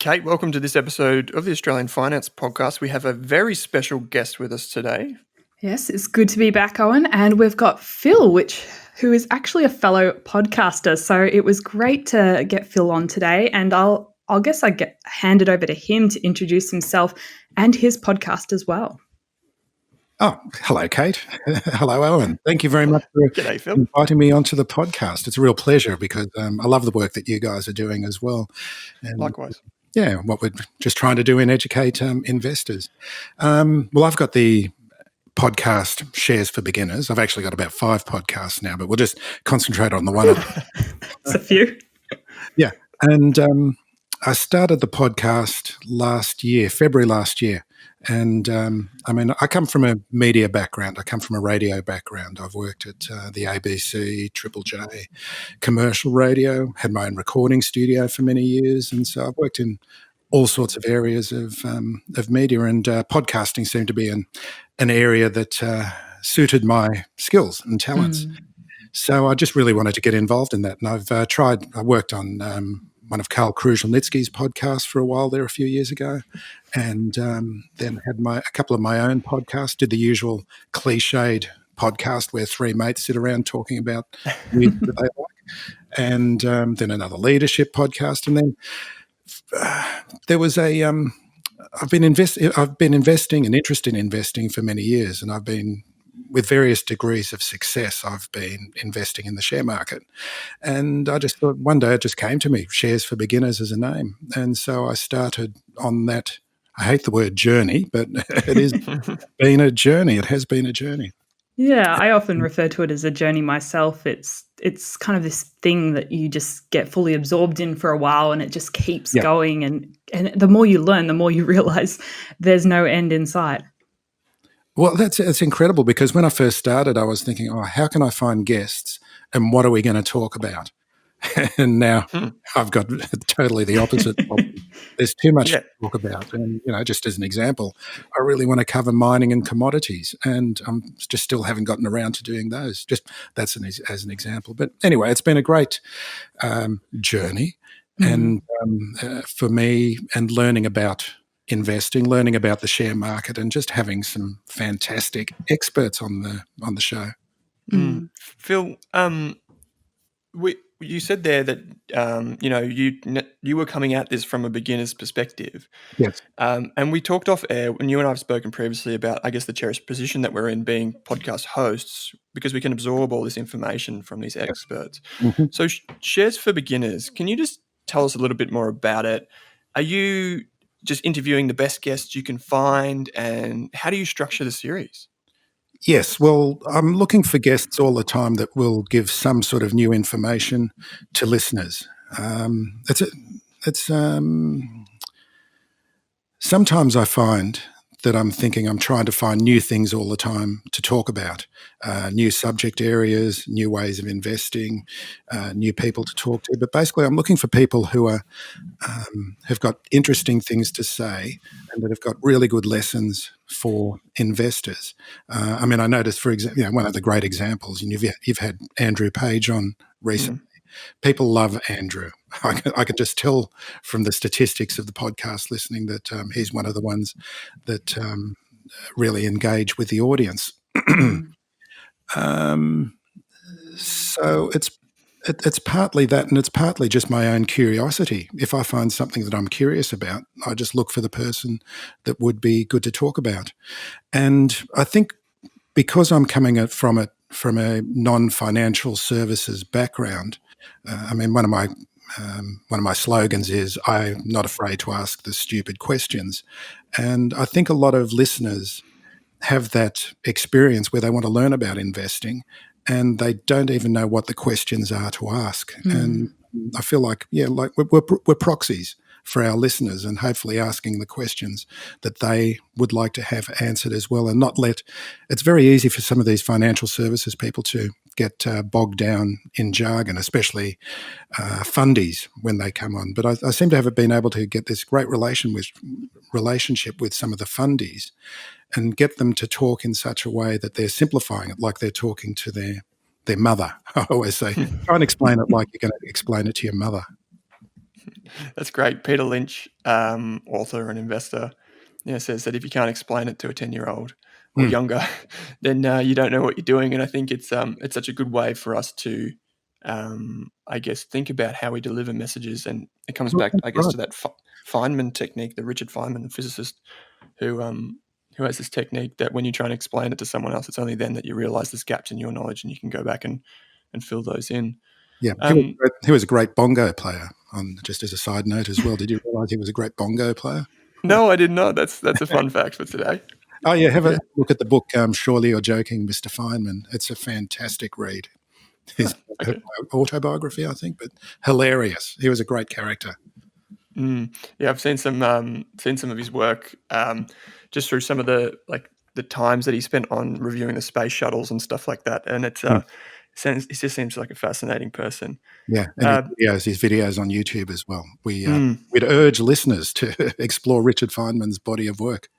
Kate, welcome to this episode of the Australian Finance Podcast. We have a very special guest with us today. Yes, it's good to be back, Owen. And we've got Phil, who is actually a fellow podcaster. So it was great to get Phil on today. And I'll hand it over to him to introduce himself and his podcast as well. Oh, hello, Kate. Hello, Owen. Thank you very much for G'day, Phil. inviting me onto the podcast. It's a real pleasure because I love the work that you guys are doing as well. And likewise. Yeah, what we're just trying to do and educate investors. Well, I've got the podcast Shares for Beginners. I've actually got about 5 podcasts now, but we'll just concentrate on the one. It's a few. Yeah. And I started the podcast February last year. And I come from a media background. I come from a radio background. I've worked at the ABC, Triple J, commercial radio, had my own recording studio for many years. And so I've worked in all sorts of areas of media, and podcasting seemed to be an area that suited my skills and talents. So I just really wanted to get involved in that. And I worked on one of Carl Kruszelnicki's podcasts for a while there a few years ago, and then had a couple of my own podcasts, did the usual cliched podcast where 3 mates sit around talking about music that they like, and then another leadership podcast. And then there was I've been investing and interested in investing for many years, and I've been, with various degrees of success, I've been investing in the share market. And I just thought one day it just came to me, Shares for Beginners as a name. And so I started on that. I hate the word journey, but it has been a journey. It has been a journey. Yeah, I often refer to it as a journey myself. It's kind of this thing that you just get fully absorbed in for a while, and it just keeps going. And the more you learn, the more you realize there's no end in sight. Well, that's incredible, because when I first started, I was thinking, how can I find guests and what are we going to talk about? And now I've got totally the opposite problem. There's too much to talk about. And, just as an example, I really want to cover mining and commodities, and I'm just still haven't gotten around to doing those. Just that's as an example. But anyway, it's been a great journey and for me, and learning about investing, learning about the share market, and just having some fantastic experts on the show. Phil, you said there that you were coming at this from a beginner's perspective. Yes. And we talked off air, and you and I have spoken previously about, I guess, the cherished position that we're in being podcast hosts, because we can absorb all this information from these experts. Mm-hmm. So Shares for Beginners, can you just tell us a little bit more about it? Are you just interviewing the best guests you can find, and how do you structure the series? Yes, well, I'm looking for guests all the time that will give some sort of new information to listeners. Sometimes I find that I'm trying to find new things all the time to talk about, new subject areas, new ways of investing, new people to talk to. But basically, I'm looking for people who have got interesting things to say and that have got really good lessons for investors. I noticed, for example, one of the great examples, and you've had Andrew Page on recently. People love Andrew. I can just tell from the statistics of the podcast listening that he's one of the ones that really engage with the audience. So it's partly that, and it's partly just my own curiosity. If I find something that I'm curious about, I just look for the person that would be good to talk about. And I think because I'm coming at from a non-financial services background, one of my slogans is, I'm not afraid to ask the stupid questions. And I think a lot of listeners have that experience where they want to learn about investing and they don't even know what the questions are to ask. And I feel like we're proxies for our listeners, and hopefully asking the questions that they would like to have answered as well, and not it's very easy for some of these financial services people to get bogged down in jargon, especially fundies when they come on. But I seem to have been able to get this great relationship with some of the fundies and get them to talk in such a way that they're simplifying it, like they're talking to their mother. I always say, try and explain it like you're going to explain it to your mother. That's great. Peter Lynch, author and investor, says that if you can't explain it to a 10-year-old or younger, then you don't know what you're doing. And I think it's such a good way for us to, I guess, think about how we deliver messages. And it comes back, I guess, Right. to that Feynman technique, the Richard Feynman, the physicist, who has this technique that when you try and explain it to someone else, it's only then that you realize there's gaps in your knowledge and you can go back and fill those in. Yeah, he was a great bongo player. Just as a side note as well, did you realise he was a great bongo player? No, I did not. That's a fun fact for today. Oh yeah, have a look at the book. Surely You're Joking, Mr. Feynman. It's a fantastic read. His autobiography, I think, but hilarious. He was a great character. Yeah, I've seen some of his work just through some of the times that he spent on reviewing the space shuttles and stuff like that, and it's he just seems like a fascinating person. Yeah, and his videos on YouTube as well. We'd urge listeners to explore Richard Feynman's body of work.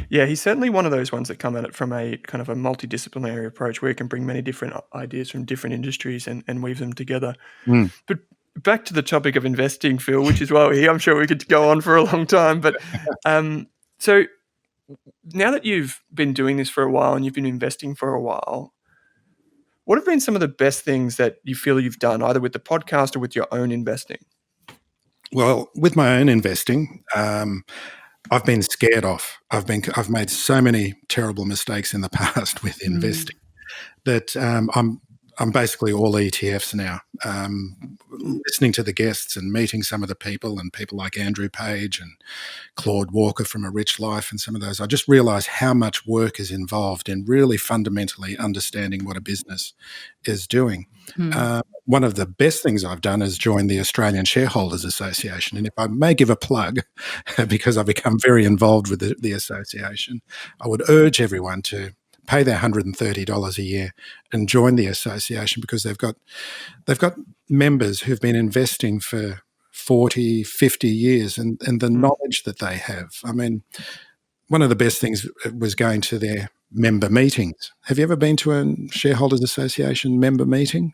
Yeah, he's certainly one of those ones that come at it from a kind of a multidisciplinary approach where you can bring many different ideas from different industries and weave them together. But back to the topic of investing, Phil, which is why we're here. I'm sure we could go on for a long time. But so now that you've been doing this for a while and you've been investing for a while, what have been some of the best things that you feel you've done, either with the podcast or with your own investing? Well, with my own investing, I've been scared off. I've made so many terrible mistakes in the past with investing that I'm basically all ETFs now. Listening to the guests and meeting some of the people and people like Andrew Page and Claude Walker from A Rich Life and some of those, I just realised how much work is involved in really fundamentally understanding what a business is doing. One of the best things I've done is join the Australian Shareholders Association. And if I may give a plug, because I've become very involved with the association, I would urge everyone to pay their $130 a year and join the association, because they've got members who've been investing for 40, 50 years and the knowledge that they have. I mean, one of the best things was going to their member meetings. Have you ever been to a Shareholders Association member meeting?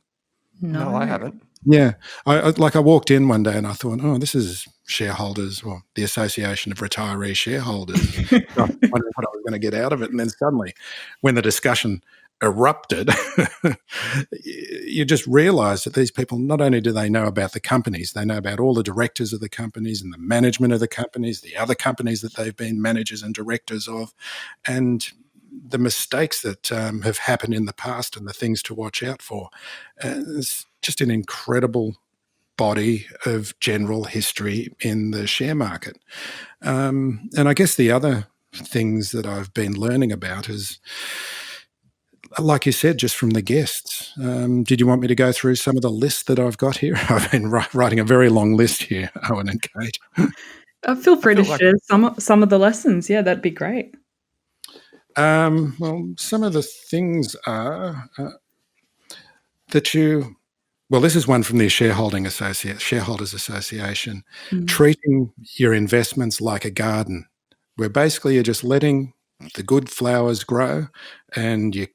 No, I haven't. Yeah. I walked in one day and I thought, oh, this is shareholders, or the Association of Retiree Shareholders. I wondered what I was going to get out of it. And then suddenly, when the discussion erupted, you just realise that these people, not only do they know about the companies, they know about all the directors of the companies and the management of the companies, the other companies that they've been managers and directors of, and the mistakes that have happened in the past and the things to watch out for. It's just an incredible body of general history in the share market. And I guess the other things that I've been learning about is, like you said, just from the guests. Did you want me to go through some of the lists that I've got here? I've been writing a very long list here, Owen and Kate. Feel free to share some of the lessons. Yeah, that'd be great. Well, some of the things are this is one from the Shareholders Association, treating your investments like a garden, where basically you're just letting the good flowers grow and you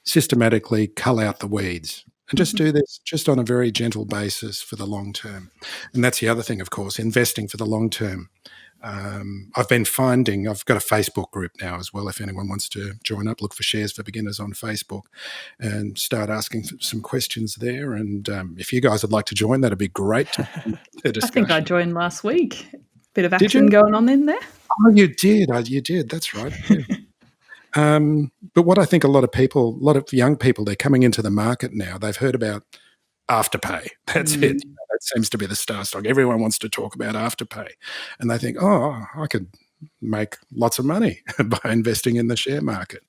systematically cull out the weeds. And just do this just on a very gentle basis for the long term. And that's the other thing, of course, investing for the long term. I've got a Facebook group now as well. If anyone wants to join up, look for Shares for Beginners on Facebook and start asking some questions there. And if you guys would like to join, that'd be great. I think I joined last week. Bit of action going on in there. Oh, you did. You did. That's right. Yeah. But what I think a lot of young people, they're coming into the market now. They've heard about Afterpay. That's it. That seems to be the star stock. Everyone wants to talk about Afterpay. And they think, oh, I could make lots of money by investing in the share market.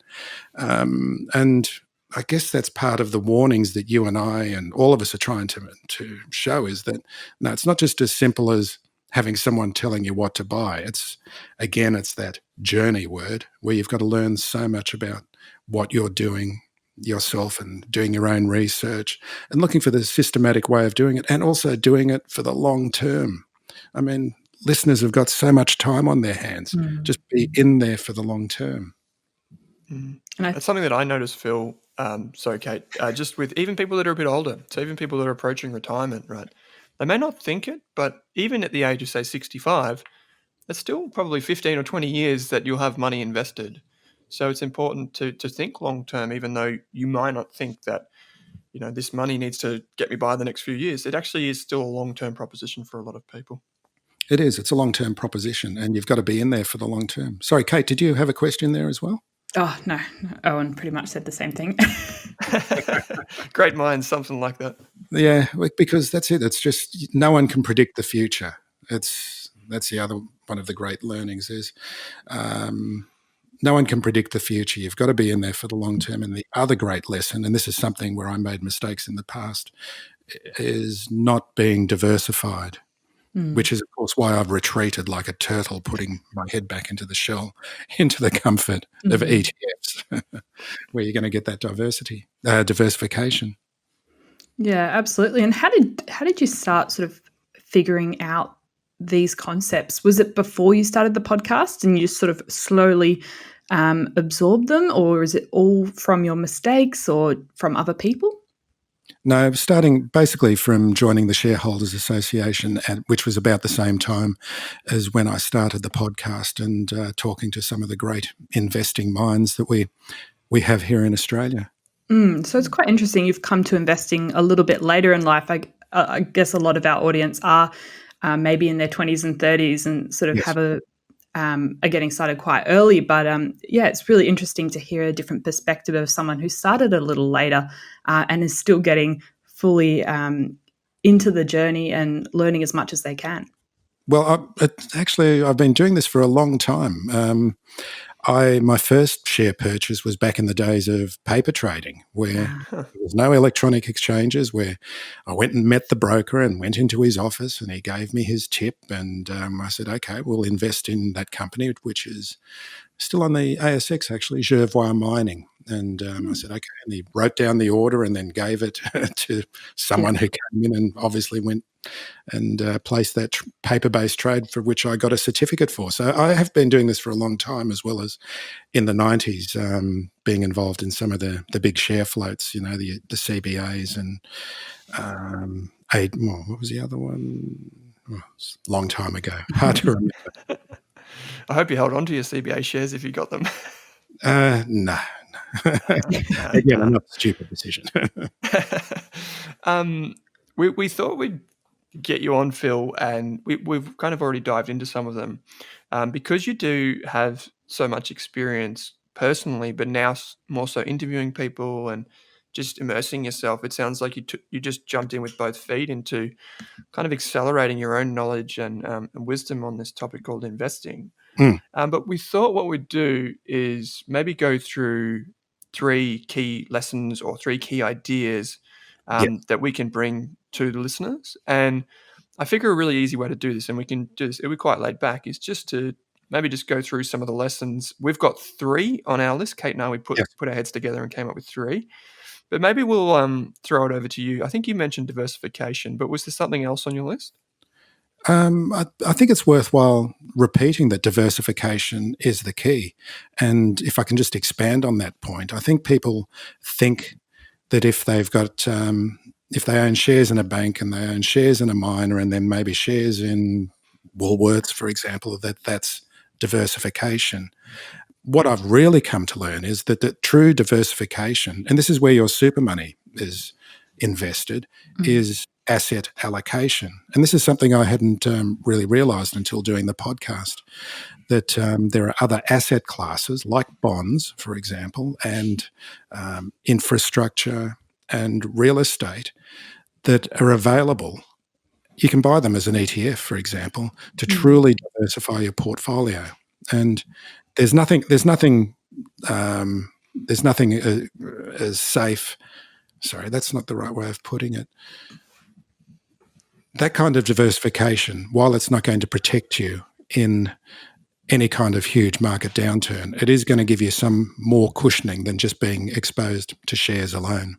And I guess that's part of the warnings that you and I and all of us are trying to show, is that, no, it's not just as simple as having someone telling you what to buy. It's that journey word, where you've got to learn so much about what you're doing yourself and doing your own research and looking for the systematic way of doing it, and also doing it for the long term. I mean, listeners have got so much time on their hands. Just be in there for the long term. That's something that I noticed, Phil. Sorry, Kate. Just with even people that are a bit older, so even people that are approaching retirement, right? They may not think it, but even at the age of, say, 65, it's still probably 15 or 20 years that you'll have money invested. So it's important to think long term, even though you might not think that, this money needs to get me by the next few years. It actually is still a long-term proposition for a lot of people. It is. It's a long-term proposition, and you've got to be in there for the long term. Sorry, Kate, did you have a question there as well? Oh, no. Owen pretty much said the same thing. Great minds, something like that. Yeah, because that's it. It's just no one can predict the future. That's the other one of the great learnings is no one can predict the future. You've got to be in there for the long term. And the other great lesson, and this is something where I made mistakes in the past, is not being diversified, which is, of course, why I've retreated like a turtle, putting my head back into the shell, into the comfort of ETFs, where you're going to get that diversification. Yeah, absolutely. And how did you start sort of figuring out these concepts? Was it before you started the podcast and you just sort of slowly absorbed them, or is it all from your mistakes or from other people? No, starting basically from joining the Shareholders Association, which was about the same time as when I started the podcast, and talking to some of the great investing minds that we have here in Australia. So it's quite interesting. You've come to investing a little bit later in life. I guess a lot of our audience are maybe in their 20s and 30s and sort of are getting started quite early. But it's really interesting to hear a different perspective of someone who started a little later and is still getting fully into the journey and learning as much as they can. Well, I've been doing this for a long time. My first share purchase was back in the days of paper trading, where there was no electronic exchanges, where I went and met the broker and went into his office and he gave me his tip, and I said, okay, we'll invest in that company, which is still on the ASX, actually, Youve Mining. And I said, okay, and he wrote down the order and then gave it to someone who came in and obviously went and placed that paper-based trade for which I got a certificate for. So I have been doing this for a long time, as well as in the 90s, being involved in some of the big share floats, the CBAs and what was the other one? Oh, it's a long time ago. Hard to remember. I hope you held on to your CBA shares if you got them. No. Again, another stupid decision. We thought we'd get you on, Phil, and we've kind of already dived into some of them. Because you do have so much experience personally, but now more so interviewing people and just immersing yourself, it sounds like you just jumped in with both feet into kind of accelerating your own knowledge and wisdom on this topic called investing. But we thought what we'd do is maybe go through 3 key lessons or 3 key ideas that we can bring to the listeners. And I figure a really easy way to do this, and we can do this, it'll be quite laid back, is just to maybe just go through some of the lessons. We've got 3 on our list. Kate and I, we put our heads together and came up with 3. But maybe we'll throw it over to you. I think you mentioned diversification, but was there something else on your list? I think it's worthwhile repeating that diversification is the key. And if I can just expand on that point, I think people think that if they've got, if they own shares in a bank and they own shares in a miner and then maybe shares in Woolworths, for example, that's diversification. What I've really come to learn is that the true diversification, and this is where your super money is invested, is asset allocation. And this is something I hadn't really realized until doing the podcast, that there are other asset classes like bonds, for example, and infrastructure and real estate that are available. You can buy them as an ETF, for example, to truly diversify your portfolio. And there's nothing as safe. Sorry, that's not the right way of putting it. That kind of diversification, while it's not going to protect you in any kind of huge market downturn, it is going to give you some more cushioning than just being exposed to shares alone.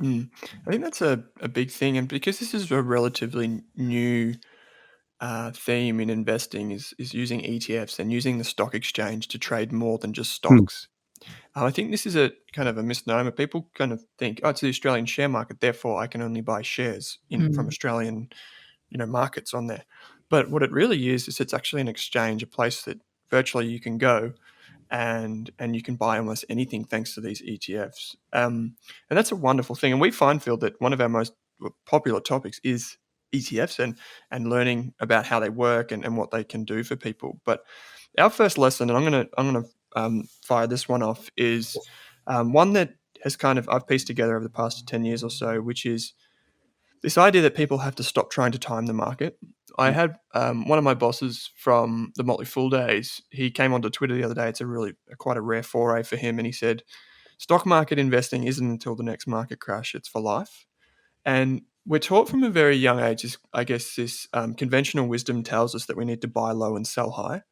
I think that's a big thing. And because this is a relatively new theme in investing, is using ETFs and using the stock exchange to trade more than just stocks. I think this is a kind of a misnomer. People kind of think, oh, it's the Australian share market, therefore I can only buy shares from Australian, markets on there. But what it really is it's actually an exchange, a place that virtually you can go and you can buy almost anything thanks to these ETFs. And that's a wonderful thing. And we find, Phil, that one of our most popular topics is ETFs and learning about how they work and what they can do for people. But our first lesson, and I'm gonna fire this one off, is one that has I've pieced together over the past 10 years or so, which is this idea that people have to stop trying to time the market. I had one of my bosses from the Motley Fool days. He came onto Twitter the other day. It's quite a rare foray for him, and he said, "Stock market investing isn't until the next market crash; it's for life." And we're taught from a very young age. I guess this conventional wisdom tells us that we need to buy low and sell high.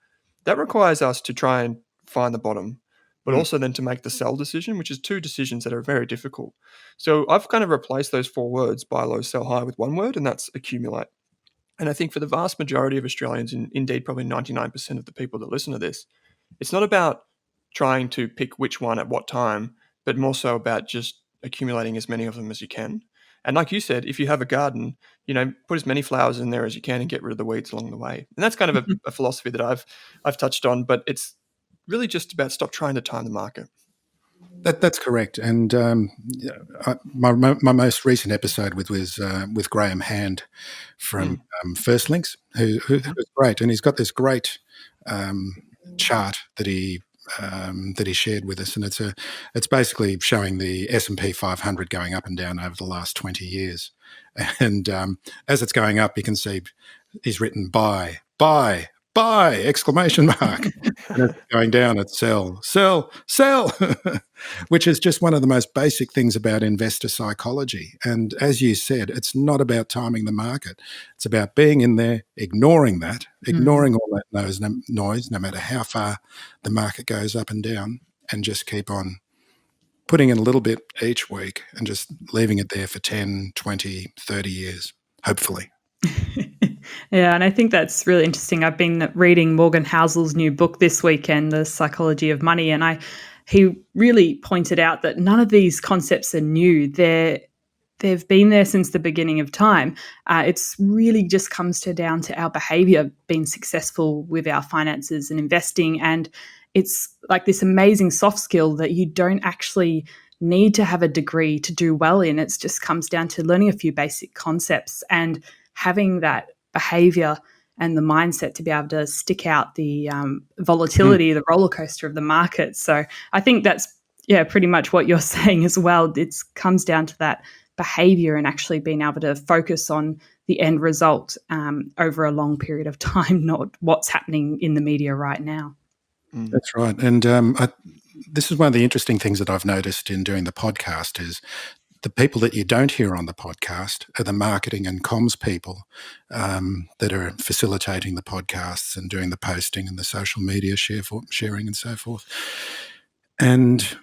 That requires us to try and find the bottom, but also then to make the sell decision, which is two decisions that are very difficult. So I've kind of replaced those four words, buy low, sell high, with one word, and that's accumulate. And I think for the vast majority of Australians, and indeed probably 99% of the people that listen to this, it's not about trying to pick which one at what time, but more so about just accumulating as many of them as you can. And like you said, if you have a garden, put as many flowers in there as you can and get rid of the weeds along the way. And that's kind of a philosophy that I've touched on, but it's really just about stop trying to time the market. That's correct. And my most recent episode was with Graham Hand from First Links, who was great, and he's got this great chart that he shared with us, and it's basically showing the S&P 500 going up and down over the last 20 years, and as it's going up, you can see he's written buy, exclamation mark. And it's going down, it's sell, which is just one of the most basic things about investor psychology. And as you said, it's not about timing the market. It's about being in there, ignoring all that noise, no matter how far the market goes up and down, and just keep on putting in a little bit each week and just leaving it there for 10, 20, 30 years, hopefully. Yeah, and I think that's really interesting. I've been reading Morgan Housel's new book this weekend, The Psychology of Money, and he really pointed out that none of these concepts are new. They've been there since the beginning of time. It's really just comes down to our behavior being successful with our finances and investing, and it's like this amazing soft skill that you don't actually need to have a degree to do well in. It just comes down to learning a few basic concepts and having that behavior and the mindset to be able to stick out the volatility, the roller coaster of the market. So I think that's, pretty much what you're saying as well. It comes down to that behavior and actually being able to focus on the end result over a long period of time, not what's happening in the media right now. That's right. And this is one of the interesting things that I've noticed in doing the podcast is the people that you don't hear on the podcast are the marketing and comms people that are facilitating the podcasts and doing the posting and the social media sharing and so forth. And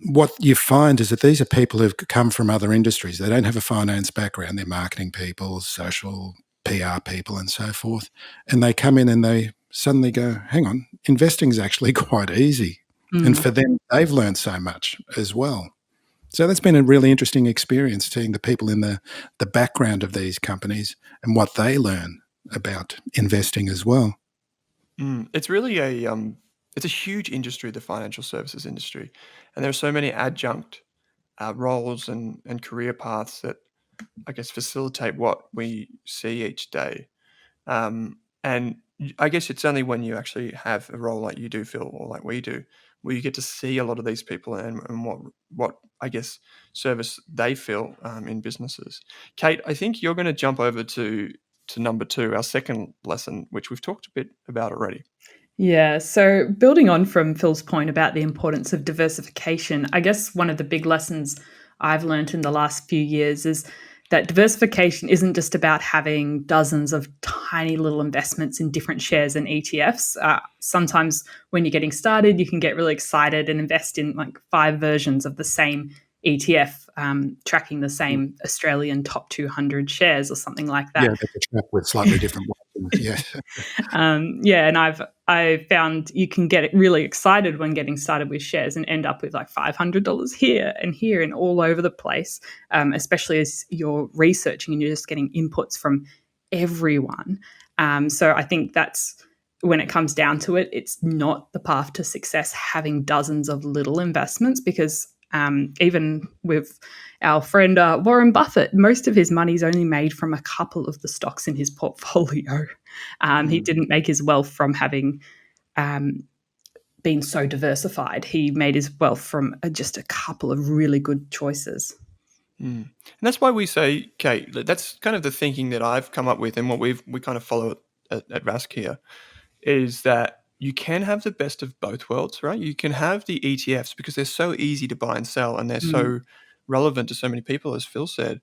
what you find is that these are people who've come from other industries. They don't have a finance background. They're marketing people, social PR people and so forth. And they come in and they suddenly go, hang on, investing is actually quite easy. And for them, they've learned so much as well. So that's been a really interesting experience, seeing the people in the background of these companies and what they learn about investing as well. It's really it's a huge industry, the financial services industry, and there are so many adjunct roles and career paths that I guess facilitate what we see each day. And I guess it's only when you actually have a role like you do, Phil, or like we do, where you get to see a lot of these people and what I guess service they feel in businesses. Kate, I think you're going to jump over to number 2, our second lesson, which we've talked a bit about already. Yeah, so building on from Phil's point about the importance of diversification, I guess one of the big lessons I've learned in the last few years is that diversification isn't just about having dozens of tiny little investments in different shares and ETFs. Sometimes when you're getting started, you can get really excited and invest in like 5 versions of the same ETF, tracking the same Australian top 200 shares or something like that. Yeah, that's a track with slightly different ones Yes. And I found you can get really excited when getting started with shares and end up with like $500 here and all over the place, especially as you're researching and you're just getting inputs from everyone. So I think that's when it comes down to it, it's not the path to success having dozens of little investments, because even with our friend Warren Buffett, most of his money is only made from a couple of the stocks in his portfolio. He didn't make his wealth from having been so diversified. He made his wealth from just a couple of really good choices. And that's why we say, Kate, that's kind of the thinking that I've come up with, and what we kind of follow at Rask here, is that you can have the best of both worlds, right? You can have the ETFs because they're so easy to buy and sell, and they're so relevant to so many people, as Phil said,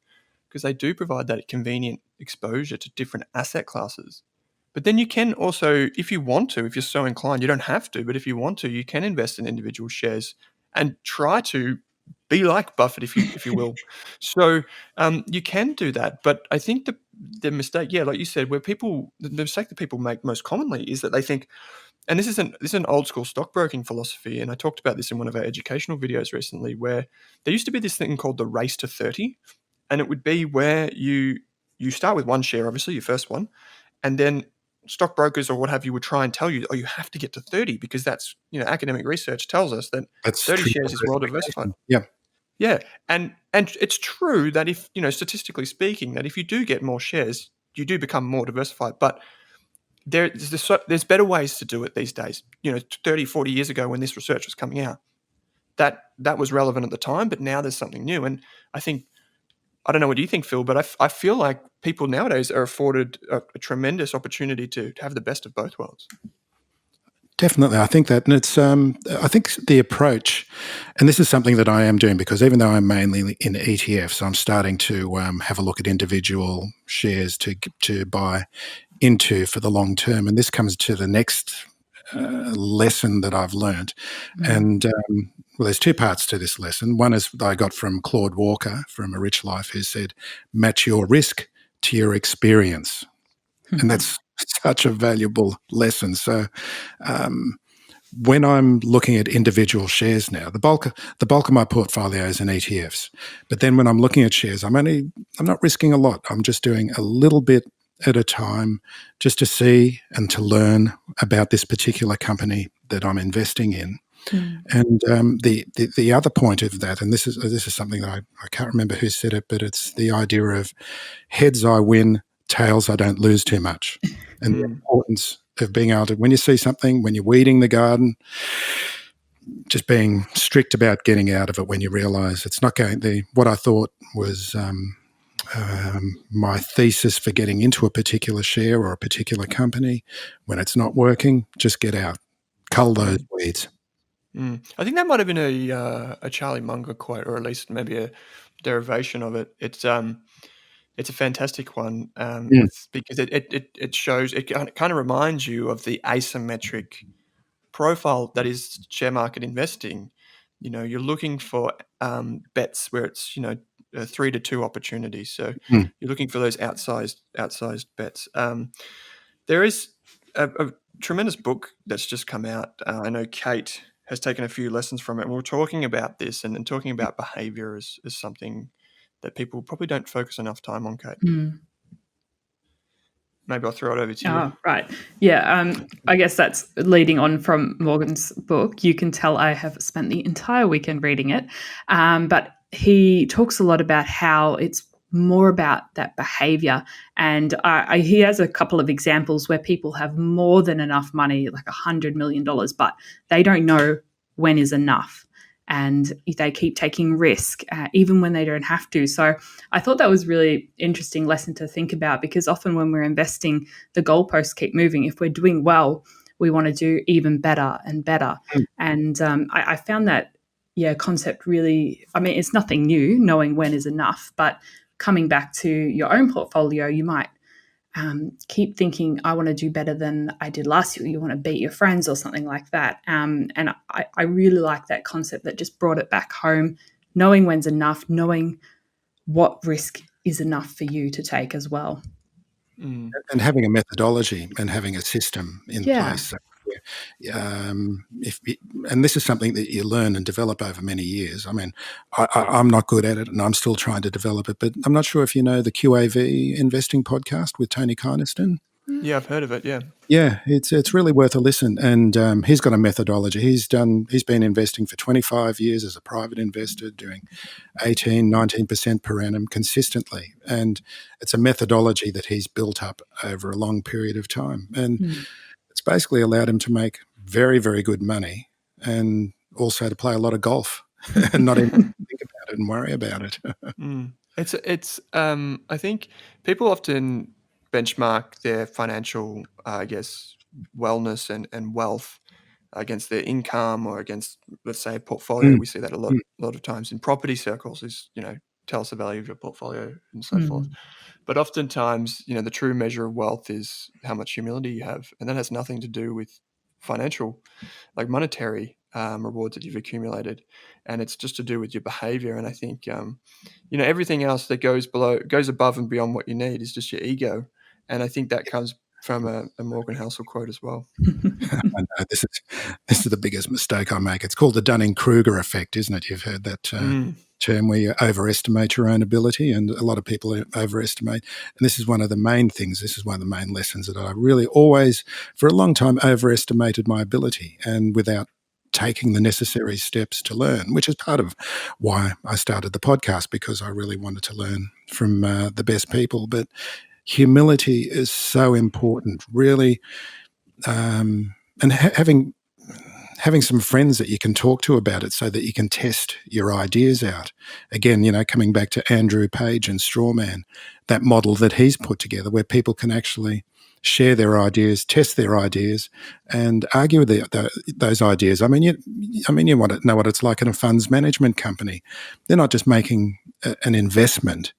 because they do provide that convenient exposure to different asset classes. But then you can also, if you want to, if you're so inclined, you don't have to, but if you want to, you can invest in individual shares and try to be like Buffett, if you will. So you can do that. But I think the mistake, like you said, the mistake that people make most commonly is that they think, and this is an old school stockbroking philosophy, and I talked about this in one of our educational videos recently, where there used to be this thing called the race to 30, and it would be where you start with one share, obviously your first one, and then stockbrokers or what have you would try and tell you, you have to get to 30 because that's, academic research tells us that That's 30 true shares is well diversified. diversification. Yeah. Yeah, and it's true that if, statistically speaking, that if you do get more shares, you do become more diversified, but there's better ways to do it these days. 30, 40 years ago when this research was coming out, that was relevant at the time, but now there's something new. And I think, I don't know what you think, Phil, but I feel like people nowadays are afforded a tremendous opportunity to have the best of both worlds. Definitely, I think that, and it's. I think the approach, and this is something that I am doing, because even though I'm mainly in ETFs, I'm starting to have a look at individual shares to buy into for the long term, and this comes to the next lesson that I've learned, and well, there's two parts to this lesson. One is I got from Claude Walker from A Rich Life, who said, "Match your risk to your experience," and that's such a valuable lesson. So when I'm looking at individual shares now, the bulk of my portfolio is in ETFs. But then when I'm looking at shares, I'm not risking a lot. I'm just doing a little bit at a time, just to see and to learn about this particular company that I'm investing in. And the other point of that, and this is something that I can't remember who said it, but it's the idea of heads I win, tails I don't lose too much, and the importance of being able to, when you see something, when you're weeding the garden, just being strict about getting out of it when you realise it's not going. What I thought was my thesis for getting into a particular share or a particular company, when it's not working, just get out, cull those weeds. I think that might have been a Charlie Munger quote, or at least maybe a derivation of it. It's a fantastic one because it shows, it kind of reminds you of the asymmetric profile that is share market investing. You're looking for bets where it's 3-2 opportunities. So you're looking for those outsized bets. There is a tremendous book that's just come out. I know Kate has taken a few lessons from it, and we're talking about this and talking about behavior as something that people probably don't focus enough time on, Kate. Maybe I'll throw it over to you. Oh, right. Yeah, I guess that's leading on from Morgan's book. You can tell I have spent the entire weekend reading it. But he talks a lot about how it's more about that behavior. And he has a couple of examples where people have more than enough money, like $100 million, but they don't know when is enough. And they keep taking risk, even when they don't have to. So I thought that was really interesting lesson to think about, because often when we're investing, the goalposts keep moving. If we're doing well, we want to do even better and better. And I found that, concept really, it's nothing new, knowing when is enough, but coming back to your own portfolio, you might keep thinking, I want to do better than I did last year. You want to beat your friends or something like that. And I really like that concept that just brought it back home, knowing when's enough, knowing what risk is enough for you to take as well. and having a methodology and having a system in Yeah. place. So, and this is something that you learn and develop over many years. I mean, I'm not good at it, and I'm still trying to develop it. But I'm not sure if you know the QAV investing podcast with Tony Kynaston. Yeah, I've heard of it. Yeah. Yeah, it's really worth a listen. And he's got a methodology. He's been investing for 25 years as a private investor, doing 19% per annum consistently. And it's a methodology that he's built up over a long period of time. And it's basically allowed him to make very, very good money, and also to play a lot of golf and not even think about it and worry about it. It's I think people often benchmark their financial, I guess, wellness and wealth against their income or against, let's say, a portfolio. We see that a lot of times in property circles. Is tell us the value of your portfolio and so forth. But oftentimes, the true measure of wealth is how much humility you have, and that has nothing to do with financial, like monetary rewards that you've accumulated, and it's just to do with your behavior. And I think everything else that goes above and beyond what you need is just your ego, and I think that comes from a Morgan Housel quote as well. I know this is the biggest mistake I make. It's called the Dunning-Kruger effect, isn't it? You've heard that term where you overestimate your own ability, and a lot of people overestimate. And this is one of the main things. This is one of the main lessons that I really always, for a long time, overestimated my ability, and without taking the necessary steps to learn, which is part of why I started the podcast, because I really wanted to learn from the best people. But humility is so important, really, and having some friends that you can talk to about it, so that you can test your ideas out. Again, coming back to Andrew Page and Strawman, that model that he's put together, where people can actually share their ideas, test their ideas, and argue those ideas. I mean, you want to know what it's like in a funds management company. They're not just making an investment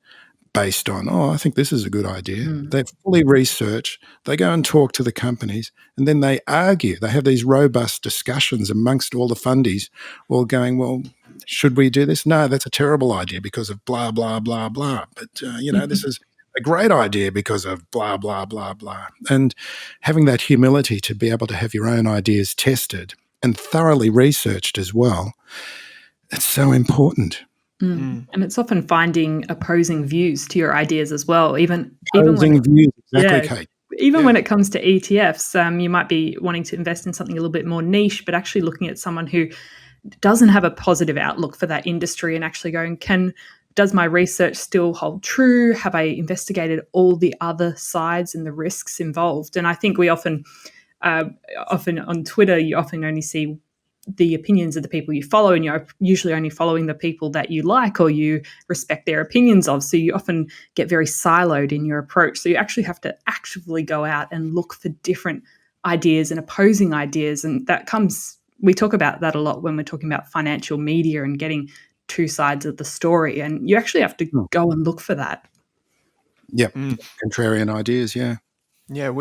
based on, I think this is a good idea. They fully research, they go and talk to the companies, and then they argue. They have these robust discussions amongst all the fundies, all going, well, should we do this? No, that's a terrible idea because of blah, blah, blah, blah. But, this is a great idea because of blah, blah, blah, blah. And having that humility to be able to have your own ideas tested and thoroughly researched as well, it's so important. And it's often finding opposing views to your ideas as well. Even when views, exactly, Kate. Even when it comes to ETFs, you might be wanting to invest in something a little bit more niche, but actually looking at someone who doesn't have a positive outlook for that industry and actually going, does my research still hold true? Have I investigated all the other sides and the risks involved? And I think we often on Twitter, you often only see the opinions of the people you follow, and you're usually only following the people that you like or you respect their opinions of. So you often get very siloed in your approach. So you actually have to actively go out and look for different ideas and opposing ideas. And we talk about that a lot when we're talking about financial media and getting two sides of the story. And you actually have to go and look for that. Yep. Contrarian ideas. Yeah. Yeah.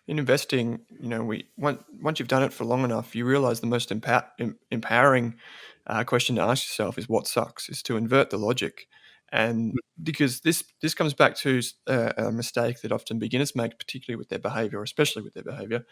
In investing, once you've done it for long enough, you realize the most empowering question to ask yourself is what sucks, is to invert the logic. And because this comes back to a mistake that often beginners make, particularly with their behavior, or especially with their behavior,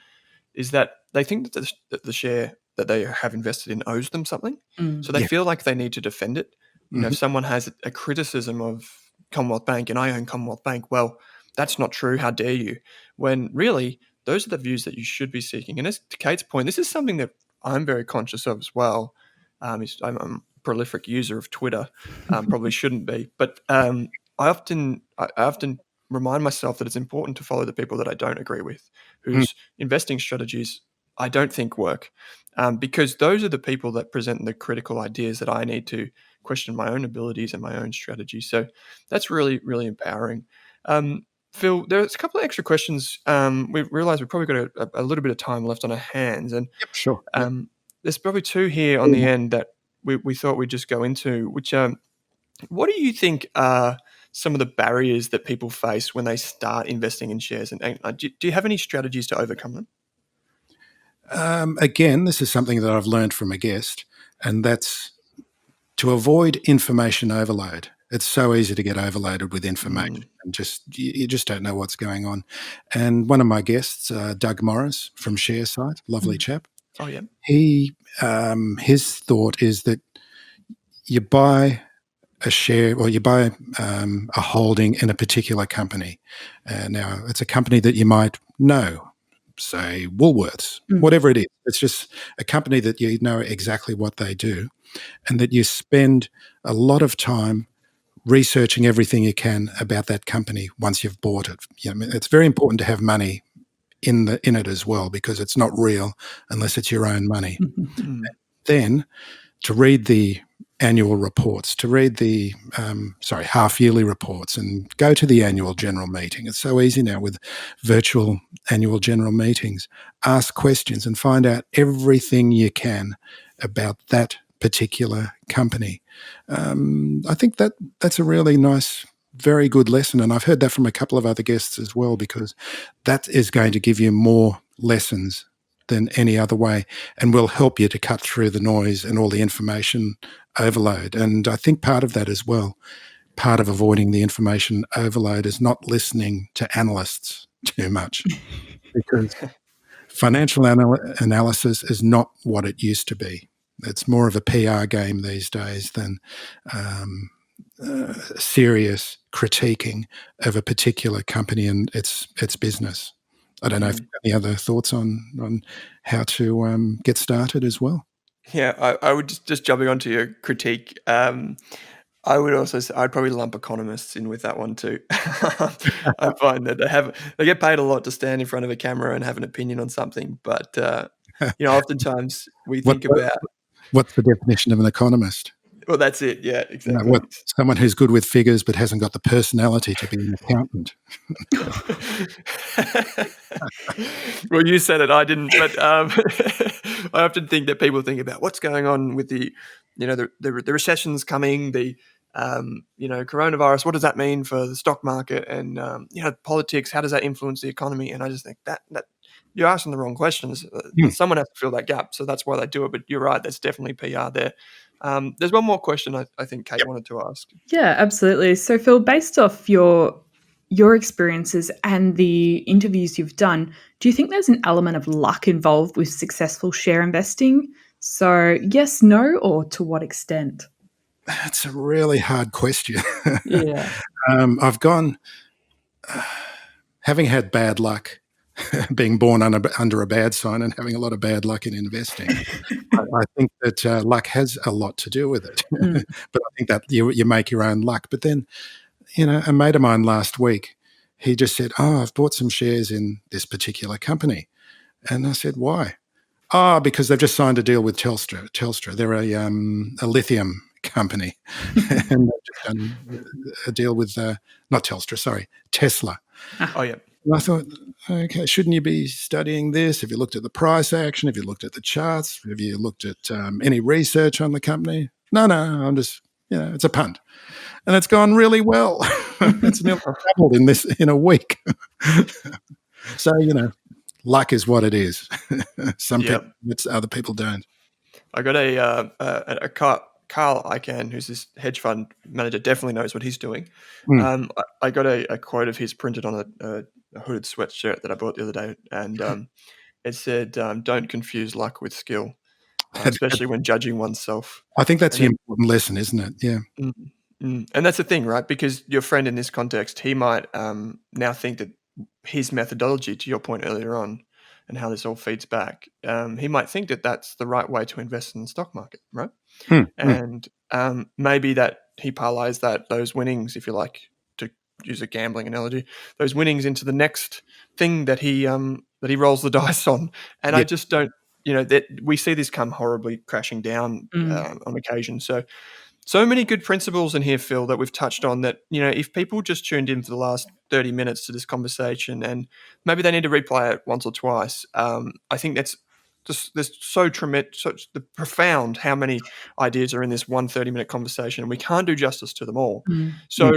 is that they think that the share that they have invested in owes them something. So they feel like they need to defend it. If someone has a criticism of Commonwealth Bank and I own Commonwealth Bank, well, that's not true. How dare you? When really, those are the views that you should be seeking. And as to Kate's point, this is something that I'm very conscious of as well. I'm a prolific user of Twitter. Probably shouldn't be, but I often remind myself that it's important to follow the people that I don't agree with, whose investing strategies I don't think work, because those are the people that present the critical ideas that I need to question my own abilities and my own strategy. So that's really, really empowering. Phil, there's a couple of extra questions. We realised we've probably got a little bit of time left on our hands, and sure. There's probably two here on the end that we thought we'd just go into. Which, what do you think are some of the barriers that people face when they start investing in shares? And do you have any strategies to overcome them? Again, this is something that I've learned from a guest, and that's to avoid information overload. It's so easy to get overloaded with information and you just don't know what's going on. And one of my guests, Doug Morris from ShareSite, lovely chap. Oh, yeah. He his thought is that you buy a share or you buy a holding in a particular company. Now, it's a company that you might know, say Woolworths, whatever it is. It's just a company that you know exactly what they do, and that you spend a lot of time researching everything you can about that company once you've bought it. It's very important to have money in it as well, because it's not real unless it's your own money. Then to read the annual reports, to read the half-yearly reports, and go to the annual general meeting. It's so easy now with virtual annual general meetings. Ask questions and find out everything you can about that particular company. I think that's a really nice, very good lesson, and I've heard that from a couple of other guests as well, because that is going to give you more lessons than any other way, and will help you to cut through the noise and all the information overload. And I think part of that as well, part of avoiding the information overload, is not listening to analysts too much, because financial analysis is not what it used to be. It's more of a PR game these days than serious critiquing of a particular company and its business. I don't know if you have any other thoughts on how to get started as well. Yeah, I would just jumping onto your critique. I would also say I'd probably lump economists in with that one too. I find that they get paid a lot to stand in front of a camera and have an opinion on something, but oftentimes we think about what's the definition of an economist. Well, that's it. Yeah, exactly. Someone who's good with figures but hasn't got the personality to be an accountant. Well, you said it. I didn't. But I often think that people think about what's going on with the recession's coming, the coronavirus. What does that mean for the stock market? And politics. How does that influence the economy? And I just think that you're asking the wrong questions. Someone has to fill that gap, so that's why they do it. But you're right. There's definitely PR there. There's one more question I think Kate wanted to ask. Yeah, absolutely. So, Phil, based off your experiences and the interviews you've done, do you think there's an element of luck involved with successful share investing? So, yes, no, or to what extent? That's a really hard question. Yeah. I've gone, having had bad luck, being born under a bad sign and having a lot of bad luck in investing, I think that luck has a lot to do with it. But I think that you make your own luck. But then, a mate of mine last week, he just said, I've bought some shares in this particular company. And I said, why? Because they've just signed a deal with Telstra. They're a lithium company. And they've just done a deal with, not Telstra, sorry, Tesla. Oh, yeah. And I thought, okay, shouldn't you be studying this? Have you looked at the price action? Have you looked at the charts? Have you looked at any research on the company? No, I'm just, it's a punt. And it's gone really well. It's nearly doubled in a week. So, luck is what it is. Some people, other people don't. I got a Carl Icahn, who's this hedge fund manager, definitely knows what he's doing. I got a quote of his printed on a hooded sweatshirt that I bought the other day, and it said, "Don't confuse luck with skill, especially when judging oneself." I think that's the important lesson, isn't it? Yeah. And that's the thing, right? Because your friend in this context, he might now think that his methodology, to your point earlier on, and how this all feeds back, he might think that that's the right way to invest in the stock market, right? And maybe that he parlays those winnings, if you like, to use a gambling analogy, those winnings into the next thing that he rolls the dice on. And I just don't, that we see this come horribly crashing down on occasion. So many good principles in here, Phil, that we've touched on that, if people just tuned in for the last 30 minutes to this conversation, and maybe they need to replay it once or twice, I think that's just, there's so tremendous, such the profound how many ideas are in this 30-minute conversation, and we can't do justice to them all. So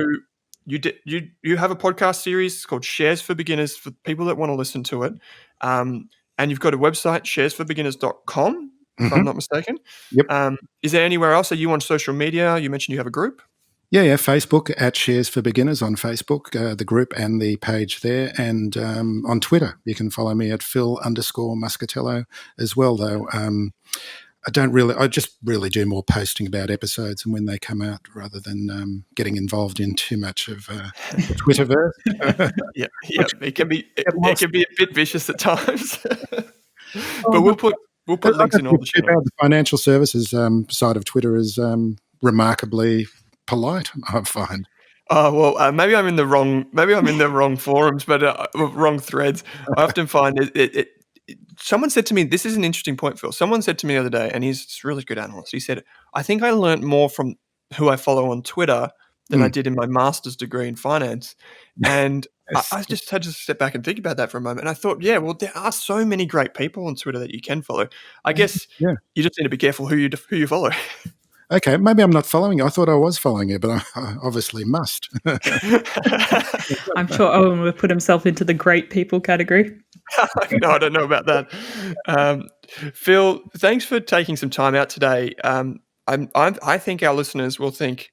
you have a podcast series called Shares for Beginners for people that want to listen to it. And you've got a website, sharesforbeginners.com. If I'm not mistaken. Yep. Is there anywhere else? Are you on social media? You mentioned you have a group. Yeah, Facebook at Shares for Beginners on Facebook, the group and the page there. And on Twitter, you can follow me at Phil_Muscatello as well, though. I just really do more posting about episodes and when they come out rather than getting involved in too much of the Twitterverse. Yeah. It can be a bit vicious at times. Oh, But we'll put links in all the show notes. The financial services side of Twitter is remarkably polite, I find. Oh, well, maybe I'm in the wrong forums, but wrong threads. I often find it. Someone said to me, this is an interesting point, Phil. Someone said to me the other day, and he's a really good analyst. He said, I think I learned more from who I follow on Twitter than I did in my master's degree in finance. And Yes. I just had to step back and think about that for a moment. And I thought, yeah, well, there are so many great people on Twitter that you can follow. I guess you just need to be careful who you follow. Okay, maybe I'm not following you. I thought I was following you, but I obviously must. I'm sure Owen will put himself into the great people category. No, I don't know about that. Phil, thanks for taking some time out today. I think our listeners will think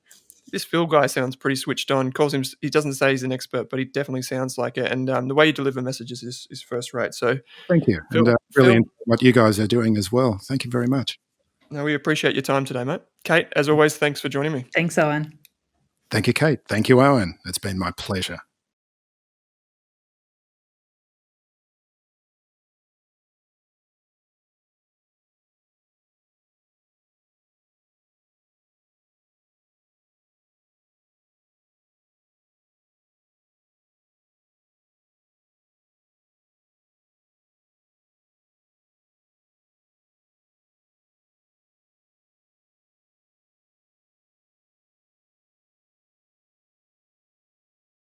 this Phil guy sounds pretty switched on. He doesn't say he's an expert, but he definitely sounds like it. And the way you deliver messages is first rate. So thank you. Phil, And really enjoy what you guys are doing as well. Thank you very much. No, we appreciate your time today, mate. Kate, as always, thanks for joining me. Thanks, Owen. Thank you, Kate. Thank you, Owen. It's been my pleasure.